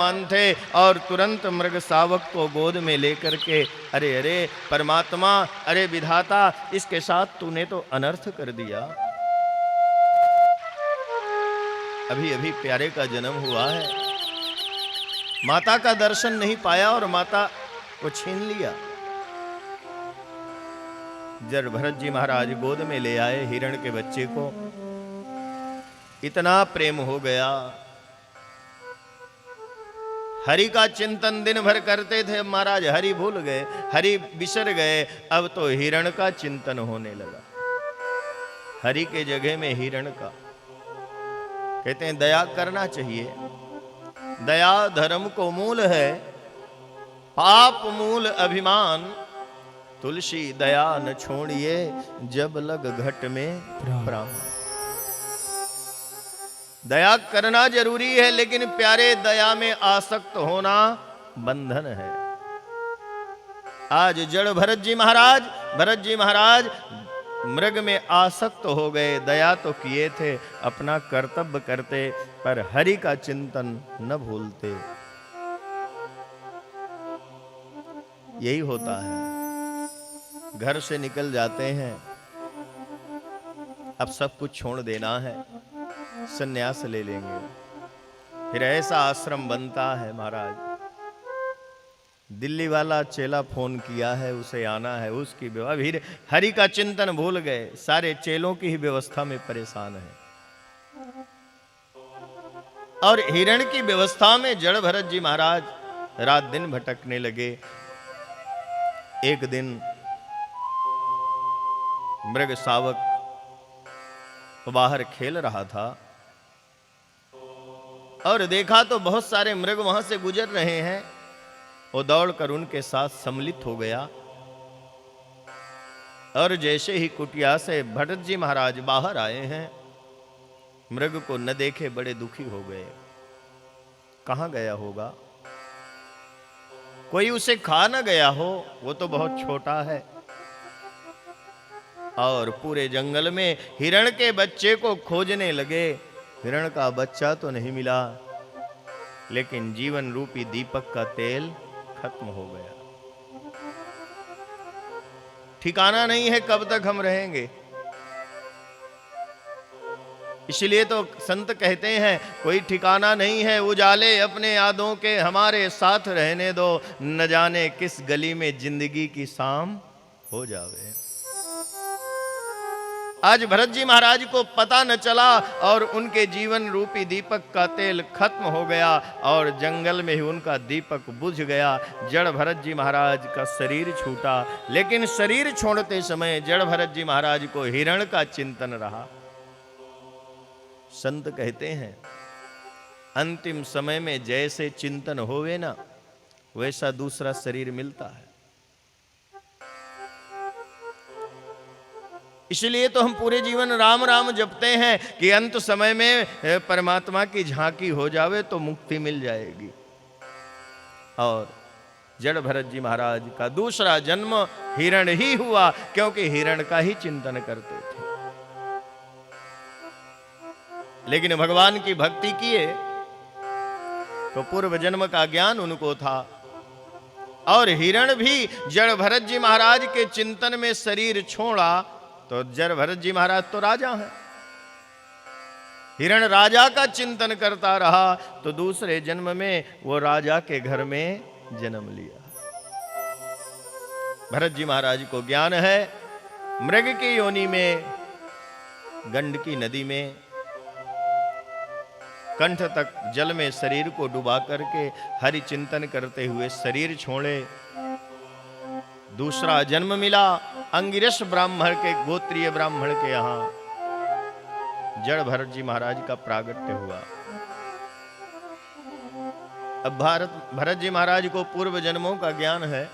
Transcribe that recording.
मान थे और तुरंत मृग शावक को गोद में लेकर के अरे अरे परमात्मा, अरे विधाता, इसके साथ तूने तो अनर्थ कर दिया। अभी अभी प्यारे का जन्म हुआ है, माता का दर्शन नहीं पाया और माता को छीन लिया। जब भरत जी महाराज गोद में ले आए हिरण के बच्चे को, इतना प्रेम हो गया। हरि का चिंतन दिन भर करते थे, महाराज हरि भूल गए, हरि बिसर गए। अब तो हिरण का चिंतन होने लगा, हरि के जगह में हिरण का। कहते हैं दया करना चाहिए, दया धर्म को मूल है, पाप मूल अभिमान। तुलसी दया न छोड़िए, जब लग घट में प्राण। दया करना जरूरी है, लेकिन प्यारे दया में आसक्त होना बंधन है। आज जड़ भरत जी महाराज मृग में आसक्त हो गए। दया तो किए थे, अपना कर्तव्य करते, पर हरि का चिंतन न भूलते। यही होता है, घर से निकल जाते हैं, अब सब कुछ छोड़ देना है, संन्यास ले लेंगे। फिर ऐसा आश्रम बनता है महाराज, दिल्ली वाला चेला फोन किया है, उसे आना है, उसकी व्यवस्था। हरि का चिंतन भूल गए, सारे चेलों की ही व्यवस्था में परेशान है। और हिरण की व्यवस्था में जड़ भरत जी महाराज रात दिन भटकने लगे। एक दिन मृग शावक बाहर खेल रहा था और देखा तो बहुत सारे मृग वहां से गुजर रहे हैं। वो दौड़कर उनके साथ सम्मिलित हो गया और जैसे ही कुटिया से भरत जी महाराज बाहर आए हैं, मृग को न देखे बड़े दुखी हो गए। कहां गया होगा, कोई उसे खा न गया हो, वो तो बहुत छोटा है। और पूरे जंगल में हिरण के बच्चे को खोजने लगे। हिरण का बच्चा तो नहीं मिला, लेकिन जीवन रूपी दीपक का तेल खत्म हो गया। ठिकाना नहीं है कब तक हम रहेंगे। इसलिए तो संत कहते हैं कोई ठिकाना नहीं है, उजाले अपने यादों के हमारे साथ रहने दो, न जाने किस गली में जिंदगी की शाम हो जावे। आज भरत जी महाराज को पता न चला और उनके जीवन रूपी दीपक का तेल खत्म हो गया और जंगल में ही उनका दीपक बुझ गया। जड़ भरत जी महाराज का शरीर छूटा, लेकिन शरीर छोड़ते समय जड़ भरत जी महाराज को हिरण का चिंतन रहा। संत कहते हैं अंतिम समय में जैसे चिंतन होवे ना, वैसा दूसरा शरीर मिलता है। इसलिए तो हम पूरे जीवन राम राम जपते हैं कि अंत समय में परमात्मा की झांकी हो जावे तो मुक्ति मिल जाएगी। और जड़ भरत जी महाराज का दूसरा जन्म हिरण ही हुआ, क्योंकि हिरण का ही चिंतन करते थे। लेकिन भगवान की भक्ति किए तो पूर्व जन्म का ज्ञान उनको था। और हिरण भी जड़ भरत जी महाराज के चिंतन में शरीर छोड़ा, तो जड़ भरत जी महाराज तो राजा हैं। हिरण राजा का चिंतन करता रहा, तो दूसरे जन्म में वो राजा के घर में जन्म लिया। भरत जी महाराज को ज्ञान है, मृग की योनि में, गंडकी नदी में कंठ तक जल में शरीर को डुबा करके हरि चिंतन करते हुए शरीर छोड़े। दूसरा जन्म मिला अंगिरस ब्राह्मण के, गोत्रीय ब्राह्मण के यहां जड़ भरत जी महाराज का प्रागट्य हुआ। अब भरत जी महाराज को पूर्व जन्मों का ज्ञान है।